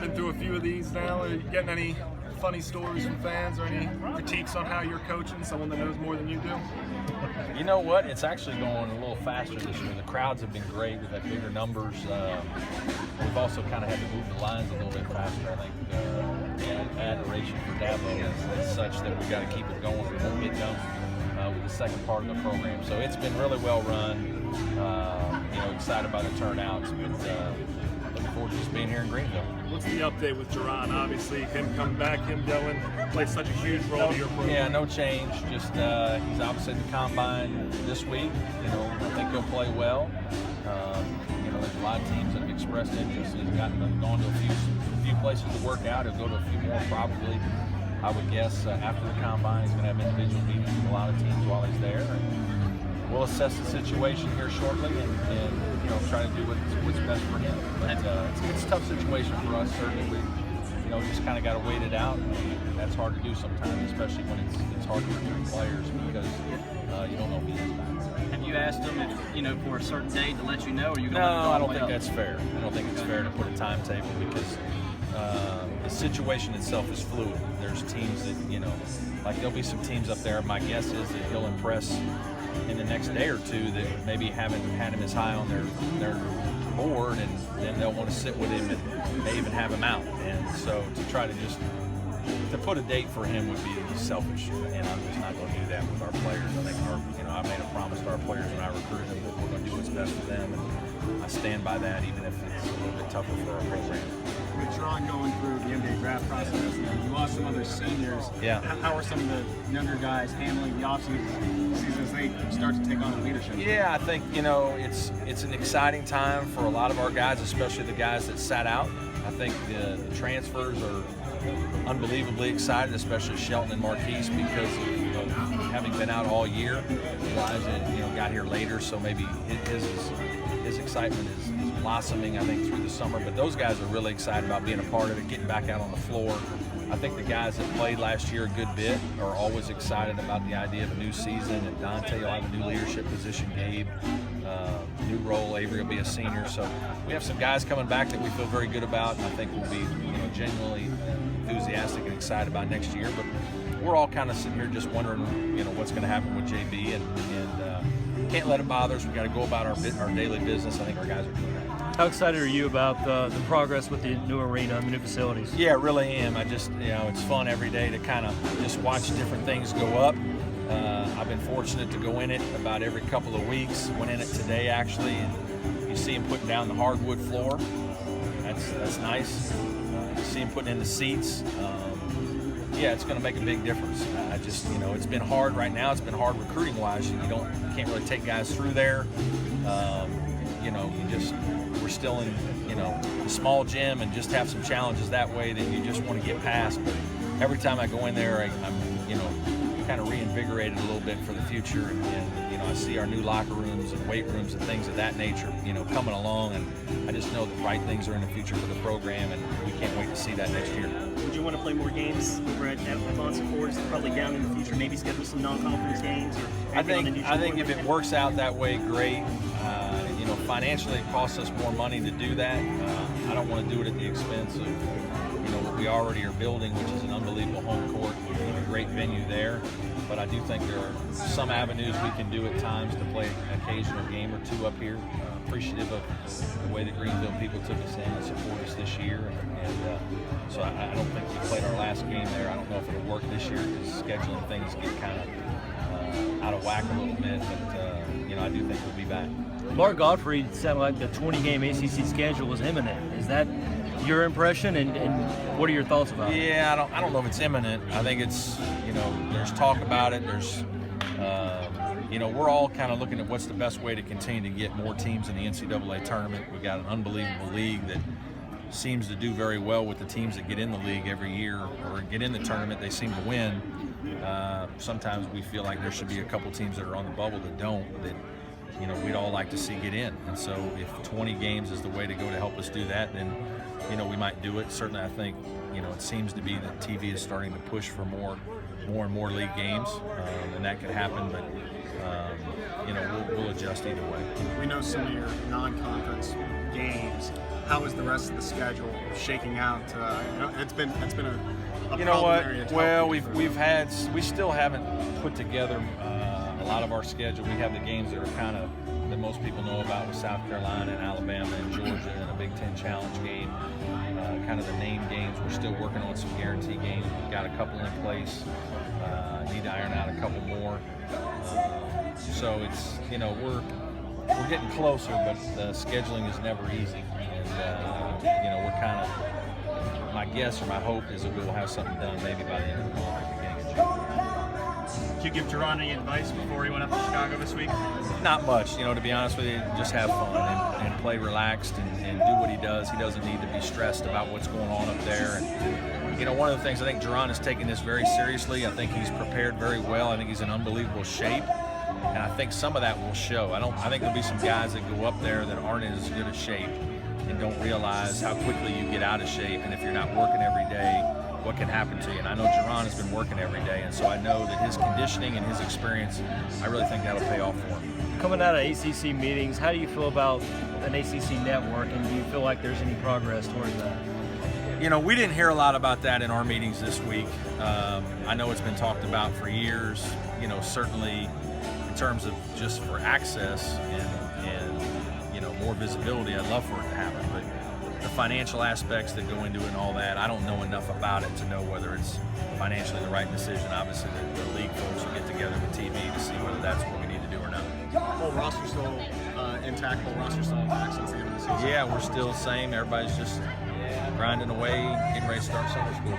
been through a few of these now. Are you getting any funny stories from fans or any critiques on how you're coaching, someone that knows more than you do? You know what? It's actually going a little faster this year. The crowds have been great. We've had bigger numbers. We've also kind of had to move the lines a little bit faster. I think the adoration for Dabo is such that we've got to keep it going. We won't get done with the second part of the program. So it's been really well run. Excited by the turnouts, but looking forward to just being here in Greenville. What's the update with Jerron? Obviously, him coming back, him going, played such a huge role to your program. Yeah, no change. Just he's obviously at the combine this week. I think he'll play well. There's a lot of teams that have expressed interest. He's gone to a few places to work out. He'll go to a few more probably. I would guess after the combine, he's going to have individual meetings with a lot of teams while he's there. And we'll assess the situation here shortly and try to do what's best for him. But it's a tough situation for us. Certainly, we just kind of got to wait it out. And that's hard to do sometimes, especially when it's hard to recruit players because you don't know if he is back. Have you asked him if for a certain date to let you know? Or are you going No, I don't think that's fair. I don't think it's fair to put a timetable because the situation itself is fluid. There's teams that, there'll be some teams up there. My guess is that he'll impress in the next day or two that maybe haven't had him as high on their board, and then they'll want to sit with him and may even have him out. And so to try to put a date for him would be selfish, and I'm just not going to do that with our players. I think I made a promise to our players when I recruited them that we're going to do what's best for them, and I stand by that even if it's a little bit tougher for our program. With Jerron going through the NBA draft process, you lost some other seniors. Yeah. How are some of the younger guys handling the offseason as they start to take on the leadership? Yeah, I think it's an exciting time for a lot of our guys, especially the guys that sat out. I think the transfers are unbelievably excited, especially Shelton and Marquise, because of having been out all year. Elijah, got here later, so maybe his excitement is blossoming, I think, through the summer. But those guys are really excited about being a part of it, getting back out on the floor. I think the guys that played last year a good bit are always excited about the idea of a new season. And Dante will have a new leadership position, Gabe, new role, Avery will be a senior. So we have some guys coming back that we feel very good about, and I think we'll be genuinely enthusiastic and excited about next year. But we're all kind of sitting here just wondering, what's going to happen with JB, and can't let it bother us. We've got to go about our daily business. I think our guys are doing that. How excited are you about the progress with the new arena and the new facilities? Yeah, I really am. I just, it's fun every day to kind of just watch different things go up. I've been fortunate to go in it about every couple of weeks. Went in it today, actually, and you see him putting down the hardwood floor. That's nice. You see him putting in the seats. Yeah, it's going to make a big difference. I just, it's been hard right now. It's been hard recruiting-wise. You can't really take guys through there. We're still in, the small gym and just have some challenges that way that you just want to get past. But every time I go in there, I'm kind of reinvigorated a little bit for the future. And I see our new locker rooms and weight rooms and things of that nature, coming along. And I just know the right things are in the future for the program, and we can't wait to see that next year. Would you want to play more games over at Monson Forest, probably down in the future, maybe schedule some non-conference games? Or I think if it works out that way, great. Financially, it costs us more money to do that. I don't want to do it at the expense of what we already are building, which is an unbelievable home court and a great venue there. But I do think there are some avenues we can do at times to play an occasional game or two up here. Appreciative of the way that Greenville people took us in and support us this year. So I don't think we played our last game there. I don't know if it'll work this year because scheduling things get kind of out of whack a little bit. But I do think we'll be back. Mark Godfrey said like the 20-game ACC schedule was imminent. Is that your impression, and what are your thoughts about it? Yeah, I don't know if it's imminent. I think it's, there's talk about it. There's, we're all kind of looking at what's the best way to continue to get more teams in the NCAA tournament. We've got an unbelievable league that seems to do very well with the teams that get in the league every year or get in the tournament. They seem to win. Sometimes we feel like there should be a couple teams that are on the bubble that don't, that we'd all like to see get in. And so if 20 games is the way to go to help us do that, then we might do it. Certainly, I think it seems to be that TV is starting to push for more and more league games, and that could happen. But we'll adjust either way. We know some of your non-conference games. How is the rest of the schedule shaking out? It's been a You know what? problem area to Well, help we still haven't put together a lot of our schedule. We have the games that are kind of that most people know about with South Carolina and Alabama and Georgia and a Big Ten Challenge game. Kind of the name games. We're still working on some guarantee games. We've got a couple in place. Need to iron out a couple more. So it's, you know, we're getting closer, but the scheduling is never easy. And you know, we're kind of, my guess or my hope is that we'll have something done maybe by the end of the month or beginning of June. Did you give Jerron any advice before he went up to Chicago this week? Not much, you know, to be honest with you. Just have fun and play relaxed and do what he does. He doesn't need to be stressed about what's going on up there. And, you know, one of the things, I think Jerron is taking this very seriously. I think he's prepared very well. I think he's in unbelievable shape. And I think some of that will show. I think there'll be some guys that go up there that aren't in as good a shape and don't realize how quickly you get out of shape. And if you're not working every day, what can happen to you. And I know Jerron has been working every day, and so I know that his conditioning and his experience, I really think that'll pay off for him. Coming out of ACC meetings, how do you feel about an ACC network, and do you feel like there's any progress towards that? You know, we didn't hear a lot about that in our meetings this week. I know it's been talked about for years, you know, certainly in terms of just for access and you know, more visibility. I'd love for it to happen, but the financial aspects that go into it and all that, I don't know enough about it to know whether it's financially the right decision. Obviously, the league folks will get together with TV to see whether that's what we need to do or not. Whole roster still intact. Whole roster still intact since the end of the season. Yeah, we're still the same. Everybody's just grinding away, getting ready to start summer school.